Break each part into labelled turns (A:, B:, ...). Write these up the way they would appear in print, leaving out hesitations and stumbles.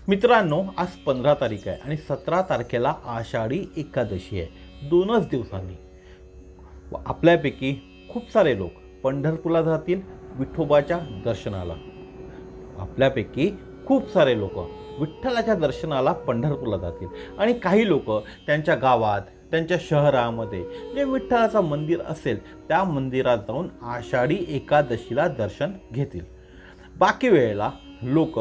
A: मित्रांनो, आज 15 तारीख आहे आणि 17 तारखेला आषाढी एकादशी आहे. 2च दिवसांनी आपल्यापैकी खूप सारे लोक पंढरपूरला जातील विठोबाच्या दर्शनाला. आपल्यापैकी खूप सारे लोक विठ्ठलाच्या दर्शनाला पंढरपूरला जातील आणि काही लोक त्यांच्या गावात, त्यांच्या शहरामध्ये जे विठ्ठलाचं मंदिर असेल त्या मंदिरात जाऊन आषाढी एकादशीला दर्शन घेतील. बाकी वेळेला लोक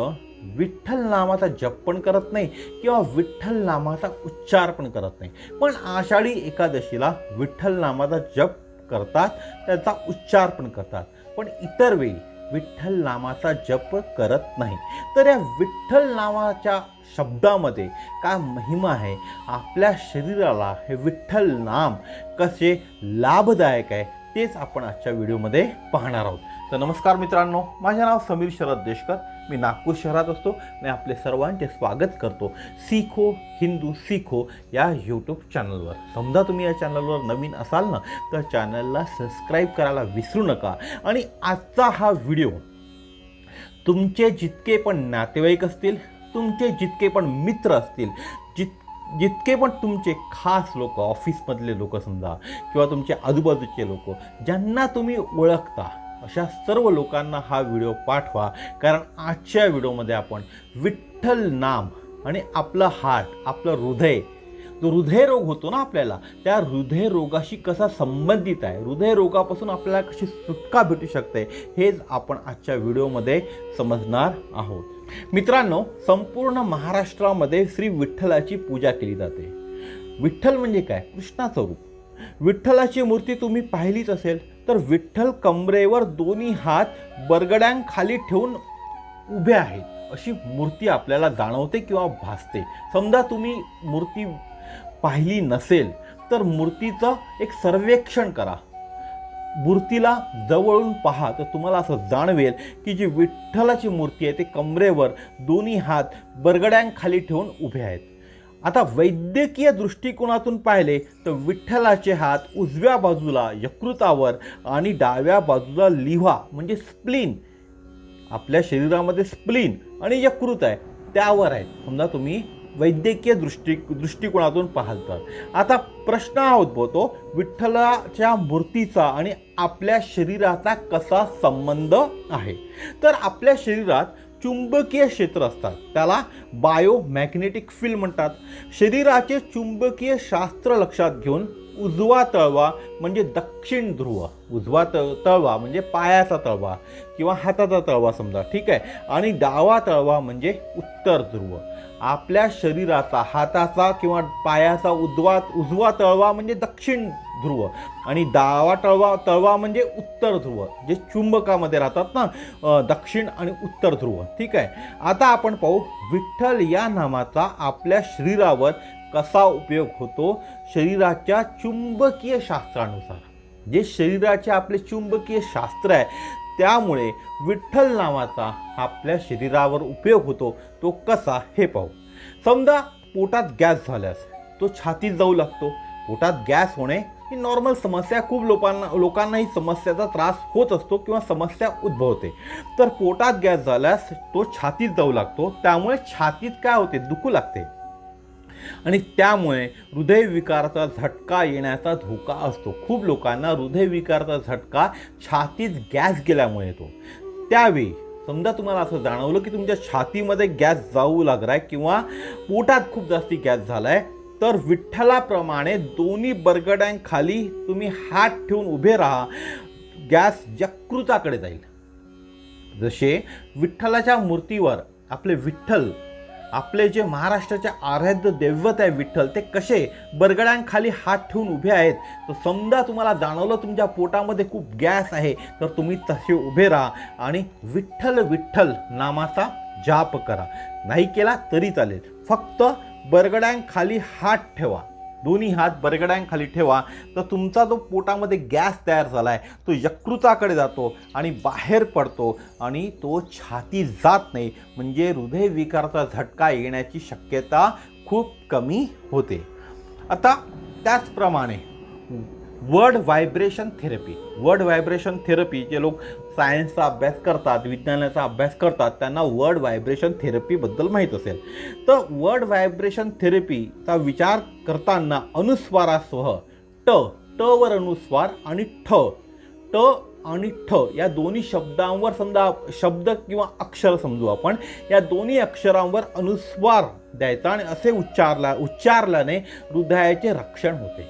A: विठ्ठल नामाचा जप पण करत नाही किंवा विठ्ठल नामाचा उच्चार पण करत नाही, पण आषाढी एकादशीला विठ्ठल नामाचा जप करतात, त्याचा उच्चार पण करतात, पण इतर वेळी विठ्ठल नामाचा जप करत नाही. तर या विठ्ठल नामाच्या शब्दामध्ये काय महिमा आहे, आपल्या शरीराला हे विठ्ठल नाम कसे लाभदायक आहे तेच आपण आजच्या व्हिडिओमध्ये पाहणार आहोत. तर नमस्कार मित्रांनो, माझे नाव समीर शरद देशकर. मी नागपूर शहरात असतो आणि आपले सर्वांचे स्वागत करतो सिखो हिंदू सिखो या यूट्यूब चॅनलवर. समजा तुम्ही या चॅनलवर नवीन असाल ना, तर चॅनलला सबस्क्राईब करायला विसरू नका. आणि आजचा हा व्हिडिओ तुमचे जितके पण नातेवाईक असतील, तुमचे जितके पण मित्र असतील, जितके पण तुमचे खास लोक, ऑफिसमधले लोक समजा, किंवा तुमचे आजूबाजूचे लोक ज्यांना तुम्ही ओळखता, अशा सर्व लोकांना हा व्हिडिओ पाठवा. कारण आजच्या व्हिडिओमध्ये आपण विठ्ठल नाम आणि आपलं हार्ट, आपलं हृदय, जो हृदयरोग होतो ना आपल्याला, त्या हृदयरोगाशी कसा संबंधित आहे, हृदयरोगापासून आपल्याला कशी सुटका भेटू शकते, हेच आपण आजच्या व्हिडिओमध्ये समजणार आहोत. मित्रांनो, संपूर्ण महाराष्ट्रामध्ये श्री विठ्ठलाची पूजा केली जाते. विठ्ठल म्हणजे काय? कृष्णाचं रूप. विठ्ठलाची मूर्ती तुम्ही पाहिलीच असेल, तर विठ्ठल कमरेवर दोन्ही हात बरगड्यांखाली ठेवून उभे आहेत अशी मूर्ती आपल्याला जाणवते किंवा भासते. समजा तुम्ही मूर्ती पाहिली नसेल तर मूर्तीचं एक सर्वेक्षण करा, मूर्तीला जवळून पहा, तर तुम्हाला असं जाणवेल की जी विठ्ठलाची मूर्ती आहे ते कमरेवर दोन्ही हात बरगड्यांखाली ठेवून उभे आहेत. आता वैद्यकीय दृष्टिकोनातून पाहिले तर विठ्ठलाचे हात उजव्या बाजूला यकृतावर आणि डाव्या बाजूला लिव्हा म्हणजे स्प्लीन, आपल्या शरीरामध्ये स्प्लीन आणि यकृत आहे त्यावर आहेत. समजा तुम्ही वैद्यकीय दृष्टिकोनातून पाहाल तर. आता प्रश्न हा उद्भवतो, विठ्ठलाच्या मूर्तीचा आणि आपल्या शरीराचा कसा संबंध आहे? तर आपल्या शरीरात चुंबकीय क्षेत्र असतात, त्याला बायोमॅग्नेटिक फील्ड म्हणतात. शरीराचे चुंबकीय शास्त्र लक्षात घेऊन उजवा तळवा म्हणजे दक्षिण ध्रुव, उजवा तळवा म्हणजे पायाचा तळवा किंवा हाताचा तळवा समजा, ठीक आहे, आणि डावा तळवा म्हणजे उत्तर ध्रुव. आपल्या शरीराचा हाताचा किंवा पायाचा उजवा तळवा म्हणजे दक्षिण ध्रुव आणि डावा तळवा म्हणजे उत्तर ध्रुव, जे चुंबकामध्ये राहतात ना, दक्षिण आणि उत्तर ध्रुव, ठीक आहे. आता आपण पाहू विठ्ठल या नामाचा आपल्या शरीरावर कसा उपयोग होतो. शरीराच्या चुंबकीय शास्त्रानुसार, जे शरीराचे आपले चुंबकीय शास्त्र आहे, त्यामुळे विठ्ठल नावाचा आपल्या शरीरावर उपयोग होतो. तो कसा हे पाहू. समजा पोटात गॅस झाल्यास तो छातीत जाऊ लागतो. पोटात गॅस होणे ही नॉर्मल समस्या, खूप लोकांना ही समस्याचा त्रास होत असतो किंवा समस्या उद्भवते. तर पोटात गॅस झाल्यास तो छातीत जाऊ लागतो, त्यामुळे छातीत काय होते, दुखू लागते आणि त्यामुळे हृदयविकाराचा झटका येण्याचा धोका असतो. खूप लोकांना हृदयविकाराचा झटका छातीत गॅस गेल्यामुळे येतो. त्यावेळी समजा तुम्हाला असं जाणवलं की तुमच्या छातीमध्ये गॅस जाऊ लागलाय किंवा पोटात खूप जास्ती गॅस झालाय, तर विठ्ठलाप्रमाणे दोन्ही बरगड्यांखाली तुम्ही हात ठेवून उभे राहा. गॅस यकृताकडे जाईल. जसे विठ्ठलाच्या मूर्तीवर आपले विठ्ठल, आपले जे महाराष्ट्राचे आराध्य दैवत आहे विठ्ठल, ते कसे बरगड्यांखाली हात ठेवून उभे आहेत. तर समजा तुम्हाला जाणवलं तुमच्या पोटामध्ये खूप गॅस आहे, तर तुम्ही तसे उभे राहा आणि विठ्ठल विठ्ठल नामाचा जाप करा. नाही केला तरी चालेल, फक्त बरगड्यांखाली हात ठेवा, दोन्ही हात बरगड्यांखाली ठेवा. तर तुमचा जो पोटामध्ये गॅस तयार झाला आहे तो यकृताकडे जातो आणि बाहेर पडतो आणि तो छाती जात नाही, म्हणजे हृदयविकाराचा झटका येण्याची शक्यता खूप कमी होते. आता त्याचप्रमाणे word vibration therapy. Word vibration therapy, जे लोक सायन्सचा अभ्यास करतात, विज्ञानाचा अभ्यास करतात, त्यांना वर्ड व्हायब्रेशन थेरपीबद्दल माहीत असेल. तर वर्ड व्हायब्रेशन थेरपीचा विचार करताना अनुस्वारासह ट, ट वर अनुस्वार आणि ठ, ट आणि ठ या दोन्ही शब्दांवर, समजा शब्द किंवा अक्षर समजू आपण, या दोन्ही अक्षरांवर अनुस्वार द्यायचा आणि असे उच्चारल्याने हृदयाचे रक्षण होते.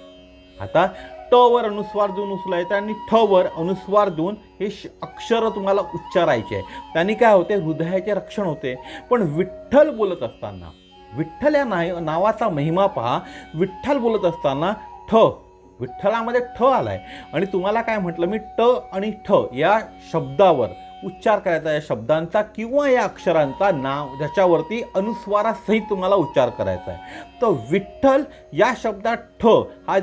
A: आता ट वर अनुस्वार देऊन उचलायचं आणि ठ वर अनुस्वार देऊन हे अक्षर तुम्हाला उच्चारायचे आहे. त्यांनी काय होते, हृदयाचे रक्षण होते. पण विठ्ठल बोलत असताना, विठ्ठल या नावाचा महिमा पहा. विठ्ठल बोलत असताना ठ, विठ्ठलामध्ये ठ आलाय आणि तुम्हाला काय म्हटलं मी, ट आणि ठ या शब्दावर उच्चार करायचा, या शब्दांचा किंवा या अक्षरांचा नाव ज्याच्यावरती अनुस्वारासहित तुम्हाला उच्चार करायचा आहे. तर विठ्ठल या शब्दात ठ हा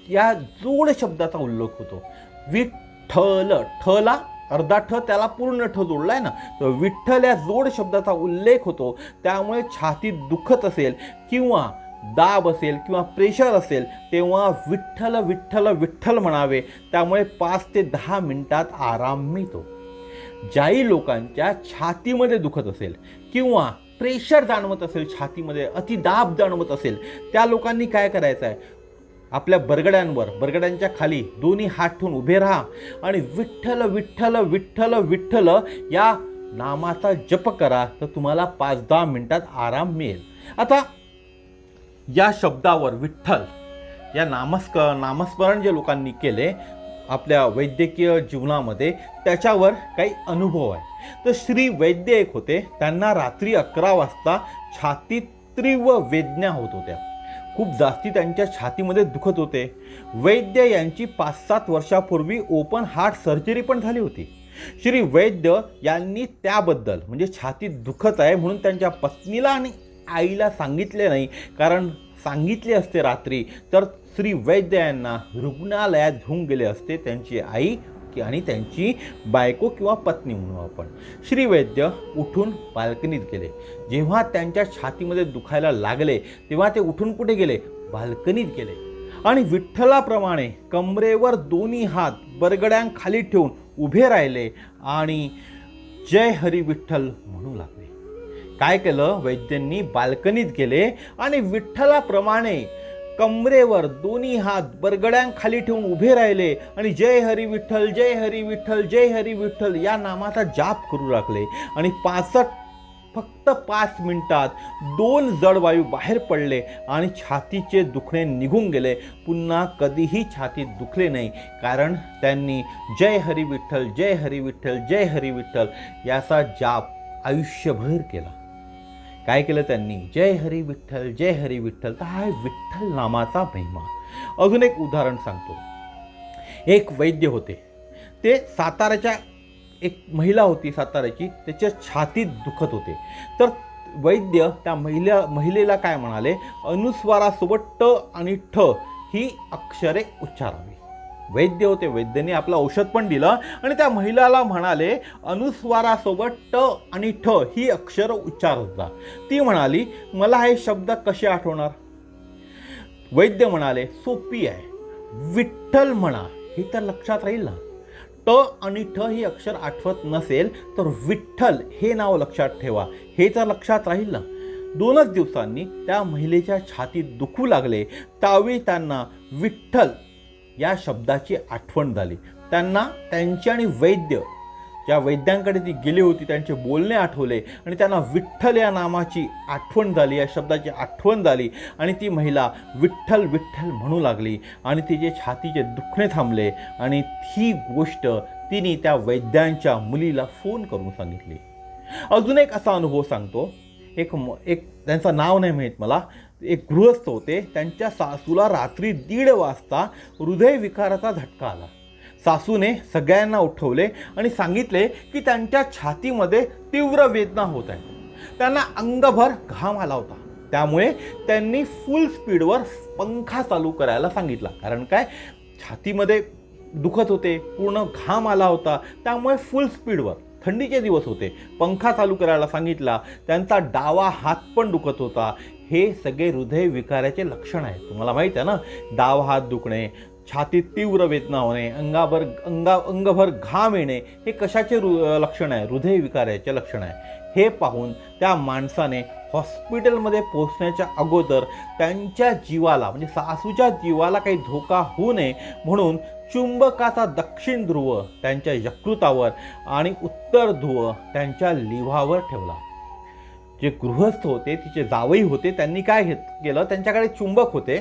A: या जोड शब्दाचा उल्लेख होतो. विठ्ठल, ठला अर्धा ठ, त्याला पूर्ण ठ जोडलाय ना, तर विठ्ठल या जोड शब्दाचा उल्लेख होतो. त्यामुळे छातीत दुखत असेल किंवा दाब असेल किंवा प्रेशर असेल तेव्हा विठ्ठल विठ्ठल विठ्ठल म्हणावे. त्यामुळे 5 ते 10 मिनिटात आराम मिळतो. ज्याही लोकांच्या छातीमध्ये दुखत असेल किंवा प्रेशर जाणवत असेल, छातीमध्ये अतिदाब जाणवत असेल, त्या लोकांनी काय करायचं आहे, आपल्या बरगड्यांच्या खाली दोन्ही हात ठेवून उभे राहा आणि विठ्ठल विठ्ठल विठ्ठल विठ्ठल या नामाचा जप करा. तर तुम्हाला 5-10 मिनिटात आराम मिळेल. आता या शब्दावर विठ्ठल या नामस्मरण जे लोकांनी केले आपल्या वैद्यकीय जीवनामध्ये, त्याच्यावर काही अनुभव आहे. तर श्री वैद्य एक होते, त्यांना रात्री 11 वाजता छातीत तीव्र वेदना होत होत्या. खूप जास्ती त्यांच्या छातीमध्ये दुखत होते. वैद्य यांची 5-7 वर्षापूर्वी ओपन हार्ट सर्जरी पण झाली होती. श्री वैद्य यांनी त्याबद्दल, म्हणजे छातीत दुखत आहे म्हणून त्यांच्या पत्नीला आणि आईला सांगितले नाही, कारण सांगितले असते रात्री तर श्री वैद्य यांना रुग्णालयात घेऊन गेले असते, त्यांची आई आणि त्यांची बायको किंवा पत्नी म्हणू आपण. श्री वैद्य उठून बाल्कनीत गेले. जेव्हा त्यांच्या छातीमध्ये दुखायला लागले तेव्हा ते उठून कुठे गेले, बाल्कनीत गेले आणि विठ्ठलाप्रमाणे कमरेवर दोन्ही हात बरगड्यांखाली ठेवून उभे राहिले आणि जय हरी विठ्ठल म्हणू लागले. काय केलं, वैद्यांनी बाल्कनीत गेले आणि विठ्ठलाप्रमाणे कमरेवर दोन्ही हात बरगड्यांखाली ठेवून उभे राहिले आणि जय हरी विठ्ठल जय हरी विठ्ठल जय हरी विठ्ठल या नामाचा जाप करू लागले. आणि फक्त 5 मिनिटात 2 जडवायू बाहेर पडले आणि छातीचे दुखणे निघून गेले. पुन्हा कधीही छातीत दुखले नाही, कारण त्यांनी जय हरी विठ्ठल जय हरी विठ्ठल जय हरी विठ्ठल याचा जाप आयुष्यभर केला. काय केलं त्यांनी, जय हरी विठ्ठल जय हरी विठ्ठल. तर हा विठ्ठल नामाचा महिमा. अजून एक उदाहरण सांगतो. एक वैद्य होते, ते साताऱ्याच्या, एक महिला होती साताऱ्याची, त्याच्या छातीत दुखत होते. तर वैद्य त्या महिलेला काय म्हणाले, अनुस्वारासोबत ट आणि ठ ही अक्षरे उच्चारावी. वैद्य होते, वैद्याने आपलं औषध पण दिलं आणि त्या महिलाला म्हणाले अनुस्वारासोबत ट आणि ठ ही अक्षर उच्चारत जा. ती म्हणाली मला हे शब्द कसे आठवणार. वैद्य म्हणाले सोपी आहे, विठ्ठल म्हणा, हे तर लक्षात राहील ना. ट आणि ठ ही अक्षर आठवत नसेल तर विठ्ठल हे नाव लक्षात ठेवा, हे तर लक्षात राहील ना. 2च दिवसांनी त्या महिलेच्या छातीत दुखू लागले. त्यावेळी त्यांना विठ्ठल या शब्दाची आठवण झाली. त्यांना त्यांची आणि वैद्य, ज्या वैद्यांकडे ती गेली होती, त्यांचे बोलणे आठवले आणि त्यांना विठ्ठल या नामाची आठवण झाली, या शब्दाची आठवण झाली आणि ती महिला विठ्ठल विठ्ठल म्हणू लागली आणि तिचे छातीचे दुखणे थांबले. आणि ही गोष्ट तिने त्या वैद्यांच्या मुलीला फोन करून सांगितली. अजून एक असा अनुभव सांगतो. एक त्यांचं नाव नाही माहीत मला, एक गृहस्थ होते, त्यांच्या सासूला रात्री 1:30 वाजता हृदयविकाराचा झटका आला. सासूने सगळ्यांना उठवले आणि सांगितले की त्यांच्या छातीमध्ये तीव्र वेदना होत आहे. त्यांना अंगभर घाम आला होता. त्यामुळे त्यांनी फुल स्पीडवर पंखा चालू करायला सांगितला. कारण काय, छातीमध्ये दुखत होते, पूर्ण घाम आला होता, त्यामुळे फुल स्पीडवर, थंडीचे दिवस होते, पंखा चालू करायला सांगितला. त्यांचा डावा हात पण दुखत होता. हे सगळे हृदयविकाराचे लक्षण आहे. तुम्हाला माहीत आहे ना, डावा हात दुखणे, छातीत तीव्र वेदना होणे, अंगभर घाम येणे हे कशाचे लक्षण आहे? हृदयविकाराचे लक्षण आहे. हे पाहून त्या माणसाने हॉस्पिटलमध्ये पोहोचण्याच्या अगोदर त्यांच्या जीवाला म्हणजे सासूच्या जीवाला काही धोका होऊ नये म्हणून चुंबकाचा दक्षिण ध्रुव त्यांच्या यकृतावर आणि उत्तर ध्रुव त्यांच्या लिव्हावर ठेवला. जे गृहस्थ होते, तिचे जावई होते, त्यांनी काय केलं? त्यांच्याकडे चुंबक होते.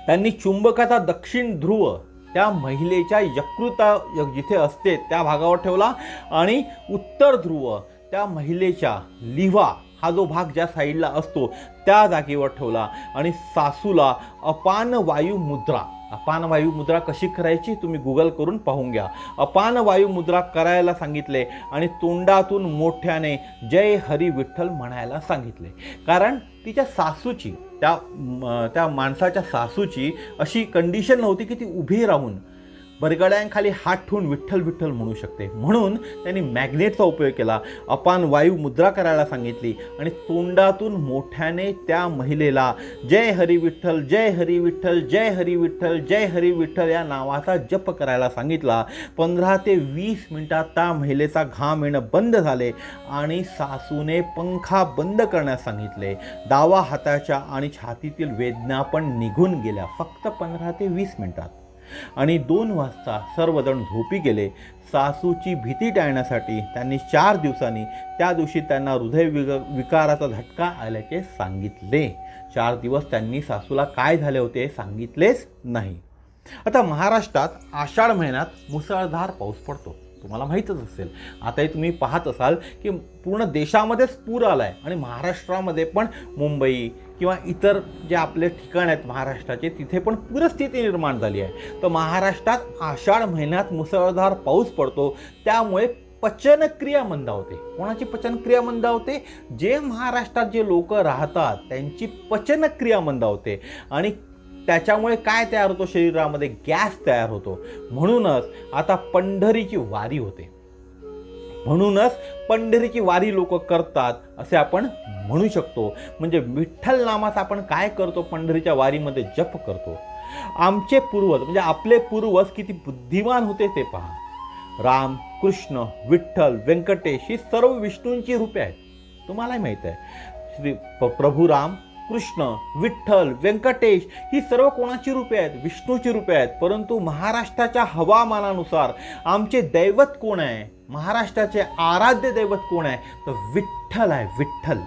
A: त्यांनी चुंबकाचा दक्षिण ध्रुव त्या महिलेच्या यकृता जिथे असते त्या भागावर ठेवला आणि उत्तर ध्रुव त्या महिलेच्या लिव्हा हा जो भाग ज्या साईडला असतो त्या जागेवर ठेवला आणि सासूला अपान वायू मुद्रा कशी करायची तुम्ही गुगल करून पाहून घ्या. अपान वायू मुद्रा करायला सांगितले आणि तोंडातून मोठ्याने जय हरी विठ्ठल म्हणायला सांगितले. कारण तिच्या सासूची त्या माणसाच्या सासूची अशी कंडिशन नव्हती की ती उभी राहून बरगड्यांखाली हात ठेवून विठ्ठल विठ्ठल म्हणू शकते. म्हणून त्यांनी मॅग्नेटचा उपयोग केला. अपान वायू मुद्रा करायला सांगितली आणि तोंडातून मोठ्याने त्या महिलेला जय हरी विठ्ठल, जय हरी विठ्ठल, जय हरी विठ्ठल, जय हरी विठ्ठल या नावाचा जप करायला सांगितला. 15 ते 20 मिनिटात त्या महिलेचा घाम येणं बंद झाले आणि सासूने पंखा बंद करण्यास सांगितले. डावा हाताच्या आणि छातीतील वेदना पण निघून गेल्या फक्त 15 ते 20 मिनिटात. आणि 2 वाजता सर्वजण झोपी गेले. सासूची भीती टाळण्यासाठी त्यांनी 4 दिवसांनी त्या दिवशी त्यांना हृदयविकाराचा झटका आल्याचे सांगितले. 4 दिवस त्यांनी सासूला काय झाले होते सांगितलेच नाही. आता महाराष्ट्रात आषाढ महिन्यात मुसळधार पाऊस पडतो, तुम्हाला माहीतच असेल. आताही तुम्ही पाहत असाल की पूर्ण देशामध्येच पूर आला आहे आणि महाराष्ट्रामध्ये पण मुंबई किंवा इतर जे आपले ठिकाण आहेत महाराष्ट्राचे तिथे पण पूरस्थिती निर्माण झाली आहे. तर महाराष्ट्रात आषाढ महिन्यात मुसळधार पाऊस पडतो, त्यामुळे पचनक्रिया मंदावते. कोणाची पचनक्रिया मंदावते? जे महाराष्ट्रात जे लोक राहतात त्यांची पचनक्रिया मंदावते आणि त्याच्यामुळे काय तयार होतो? शरीरामध्ये गॅस तयार होतो. म्हणूनच आता पंढरीची वारी होते. म्हणूनच पंढरीची वारी लोक करतात असे आपण म्हणू शकतो. म्हणजे विठ्ठल नामाचा आपण काय करतो? पंढरीच्या वारीमध्ये जप करतो. आमचे पूर्वज म्हणजे आपले पूर्वज किती बुद्धिमान होते ते पहा. राम, कृष्ण, विठ्ठल, व्यंकटेश ही सर्व विष्णूंची रूपे आहेत. तुम्हालाही माहीत आहे प्रभू राम, कृष्ण, विठ्ठल, व्यंकटेश ही सर्व कोणाची रूपे आहेत? विष्णूची रूपे आहेत. परंतु महाराष्ट्राच्या हवामानानुसार आमचे दैवत कोण आहे? महाराष्ट्राचे आराध्य दैवत कोण आहे? तर विठ्ठल आहे. विठ्ठल.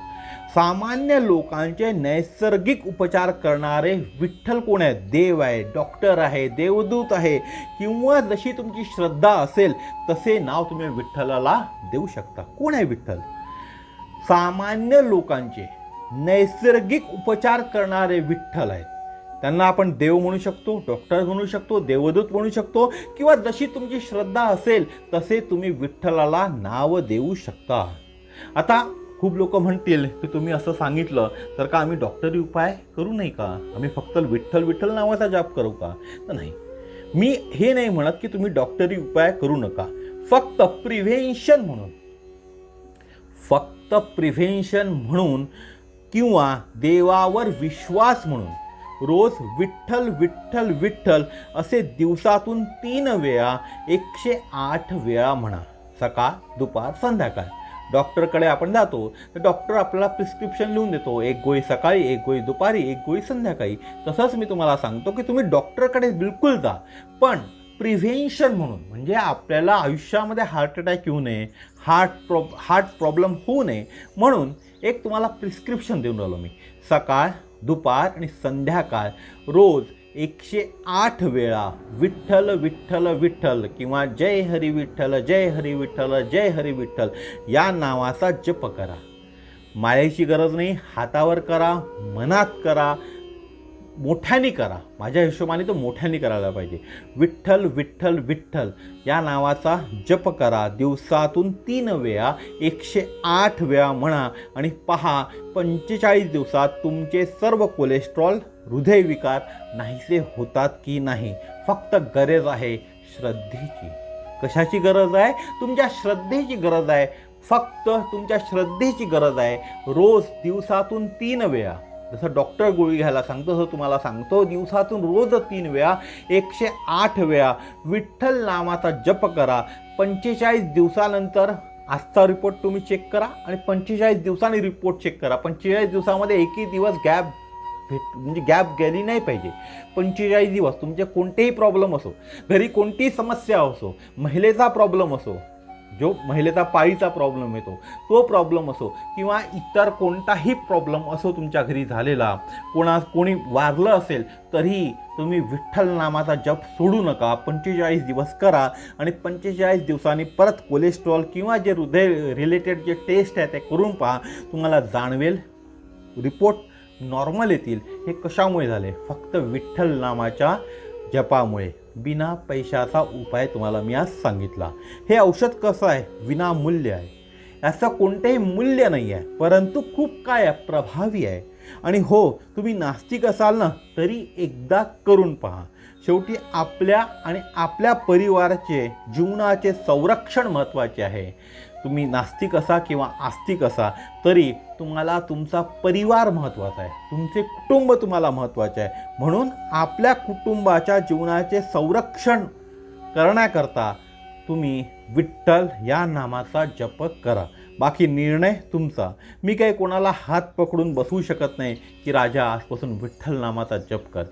A: सामान्य लोकांचे नैसर्गिक उपचार करणारे विठ्ठल कोण आहेत? देव आहे, डॉक्टर आहे, देवदूत आहे किंवा जशी तुमची श्रद्धा असेल तसे नाव तुम्ही विठ्ठलाला देऊ शकता. कोण आहे विठ्ठल? सामान्य लोकांचे नैसर्गिक उपचार करणारे विठ्ठल आहेत. त्यांना आपण देव म्हणू शकतो, डॉक्टर म्हणू शकतो, देवदूत म्हणू शकतो किंवा जशी तुमची श्रद्धा असेल तसे तुम्ही विठ्ठलाला नाव देऊ शकता. आता खूप लोक म्हणतील की तुम्ही असं सांगितलं तर का आम्ही डॉक्टरी उपाय करू नाही का? आम्ही फक्त विठ्ठल विठ्ठल नावाचा जाप करू का? तर नाही, मी हे नाही म्हणत की तुम्ही डॉक्टरी उपाय करू नका. फक्त प्रिव्हेन्शन म्हणून किंवा देवावर विश्वास म्हणून रोज विठ्ठल विठ्ठल विठ्ठल असे दिवसातून 3 वेळा 108 वेळा म्हणा. सकाळ, दुपार, संध्याकाळ. डॉक्टरकडे आपण जातो तर डॉक्टर आपल्याला प्रिस्क्रिप्शन लिहून देतो. 1 गोळी सकाळी, 1 गोळी दुपारी, 1 गोळी संध्याकाळी. तसंच मी तुम्हाला सांगतो की तुम्ही डॉक्टरकडे बिलकुल जा, पण प्रिव्हेन्शन म्हणून म्हणजे आपल्याला आयुष्यामध्ये हार्ट अटॅक येऊ नये, हार्ट प्रॉब्लेम होऊ नये म्हणून एक तुम्हाला प्रिस्क्रिप्शन देऊन राहिलो मी. सकाळ, दुपार आणि संध्याकाळ रोज 108 वेळा विठ्ठल विठ्ठल विठ्ठल किंवा जय हरी विठ्ठल, जय हरी विठ्ठल, जय हरी विठ्ठल या नावाचा जप करा. मायेची गरज नाही, हातावर करा, मनात करा, मोठ्याने करा. माझ्या हिशोबाने तो मोठ्याने करायला पाहिजे. विठ्ठल विठ्ठल विठ्ठल या नावाचा जप करा. दिवसातून 3 वेळा 108 वेळा म्हणा आणि पहा 45 दिवसात तुमचे सर्व कोलेस्ट्रॉल, हृदयविकार नाहीसे होतात की नाही. फक्त गरज आहे श्रद्धेची. कशाची गरज आहे? तुमच्या श्रद्धेची गरज आहे. फक्त तुमच्या श्रद्धेची गरज आहे. रोज दिवसातून 3 वेळा जसं डॉक्टर गोळी घ्यायला सांगतो तसं तुम्हाला सांगतो, दिवसातून रोज 3 वेळा 108 वेळा विठ्ठल नामाचा जप करा. 45 दिवसानंतर आजचा रिपोर्ट तुम्ही चेक करा आणि 45 दिवसांनी रिपोर्ट चेक करा. 45 दिवसामध्ये एकही दिवस म्हणजे गॅप गेली नाही पाहिजे. 45 दिवस तुमचे कोणतेही प्रॉब्लेम असो, घरी कोणतीही समस्या असो, महिलेचा प्रॉब्लेम असो, जो महिलेचा पाळीचा प्रॉब्लेम येतो तो प्रॉब्लेम असो, किंवा इतर कोणताही प्रॉब्लेम असो तुमच्या घरी झालेला, कोणी वारलं असेल तरी तुम्ही विठ्ठल नामाचा जप सोडू नका. 45 दिवस करा आणि 45 दिवसांनी परत कोलेस्ट्रॉल किंवा जे हृदय रिलेटेड जे टेस्ट आहे ते करून पहा. तुम्हाला जाणवेल रिपोर्ट नॉर्मल येतील. हे कशामुळे झाले? फक्त विठ्ठल नामाच्या जपामुळे. बिना पैशाचा उपाय तुम्हाला मी आज सांगितला. हे औषध कसं आहे? विनामूल्य आहे, याचं कोणतेही मूल्य नाही आहे, परंतु खूप काय आहे, प्रभावी आहे. आणि हो, तुम्ही नास्तिक असाल ना तरी एकदा करून पहा. शेवटी आपल्या आणि आपल्या परिवाराचे जीवनाचे संरक्षण महत्त्वाचे आहे. तुम्ही नास्तिक असा किंवा आस्तिक असा तरी तुम्हाला तुमचा परिवार महत्त्वाचा आहे, तुमचे कुटुंब तुम्हाला महत्त्वाचे आहे. म्हणून आपल्या कुटुंबाच्या जीवनाचे संरक्षण करण्याकरता तुम्ही विठ्ठल या नामाचा जप करा. बाकी निर्णय तुमचा. मी काही कोणाला हात पकडून बसवू शकत नाही की राजा आजपासून विठ्ठल नामाचा जप कर.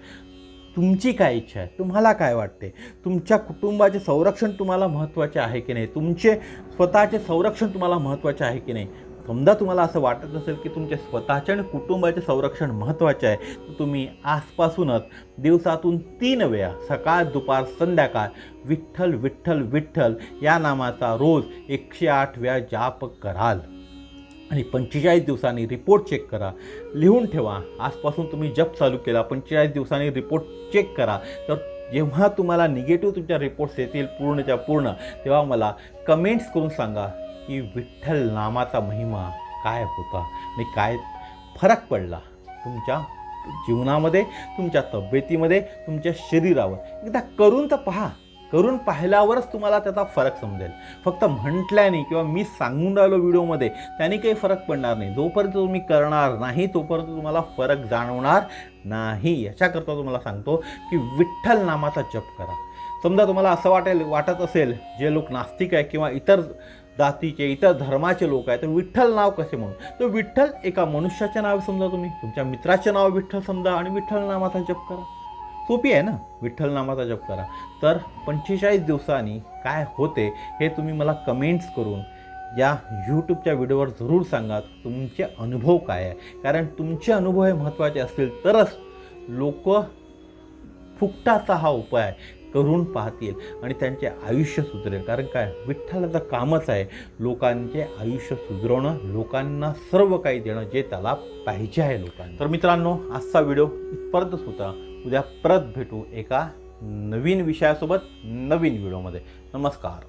A: तुमची काय इच्छा आहे? तुम्हाला काय वाटते? तुमच्या कुटुंबाचे संरक्षण तुम्हाला महत्त्वाचे आहे की नाही? तुमचे स्वतःचे संरक्षण तुम्हाला महत्त्वाचे आहे की नाही? समजा तुम्हाला असं वाटत असेल की तुमचे स्वतःचे आणि कुटुंबाचे संरक्षण महत्त्वाचे आहे, तर तुम्ही आजपासूनच दिवसातून 3 वेळा सकाळ, दुपार, संध्याकाळ विठ्ठल विठ्ठल विठ्ठल या नामाचा रोज 108 वेळा जाप कराल. आणि 45 दिवसांनी रिपोर्ट चेक करा. लिहून ठेवा. आजपासून तुम्ही जप चालू केला, 45 दिवसांनी रिपोर्ट चेक करा. तर जेव्हा तुम्हाला निगेटिव्ह तुमच्या रिपोर्ट्स येतील पूर्णच्या पूर्ण, तेव्हा मला कमेंट्स करून सांगा की विठ्ठल नामाचा महिमा काय होता आणि काय फरक पडला तुमच्या जीवनामध्ये, तुमच्या तब्येतीमध्ये, तुमच्या शरीरावर. एकदा करून तर पहा. करून पाहिल्यावरच तुम्हाला त्याचा फरक समजेल. फक्त म्हटल्याने किंवा मी सांगून राहिलो व्हिडिओमध्ये त्याने काही फरक पडणार नाही. जोपर्यंत तुम्ही करणार नाही तोपर्यंत तुम्हाला फरक जाणवणार नाही. याच्याकरता तुम्हाला सांगतो की विठ्ठल नामाचा जप करा. समजा तुम्हाला असं वाटत असेल, जे लोक नास्तिक आहे किंवा इतर जातीचे, इतर धर्माचे लोक आहेत, तर विठ्ठल नाव कसे म्हणून? तर विठ्ठल एका मनुष्याचे नाव समजा, तुम्ही तुमच्या मित्राचे नाव विठ्ठल समजा आणि विठ्ठल नामाचा जप करा. सोपी आहे ना? विठ्ठल नामाचा जप करा. तर 45 दिवसांनी काय होते हे तुम्ही मला कमेंट्स करून या यूट्यूबच्या व्हिडिओवर जरूर सांगा. तुमचे अनुभव काय आहे? कारण तुमचे अनुभव हे महत्त्वाचे असतील तरच लोक फुकटाचा हा उपाय करून पाहतील आणि त्यांचे आयुष्य सुधरेल. कारण काय, विठ्ठलाचं कामच आहे लोकांचे आयुष्य सुधरवणं, लोकांना सर्व काही देणं जे त्याला पाहिजे आहे लोकांना. तर मित्रांनो, आजचा व्हिडिओ इथपर्यंतच होता. उद्या परत भेटू एका नवीन विषयासोबत, नवीन व्हिडिओमध्ये. नमस्कार.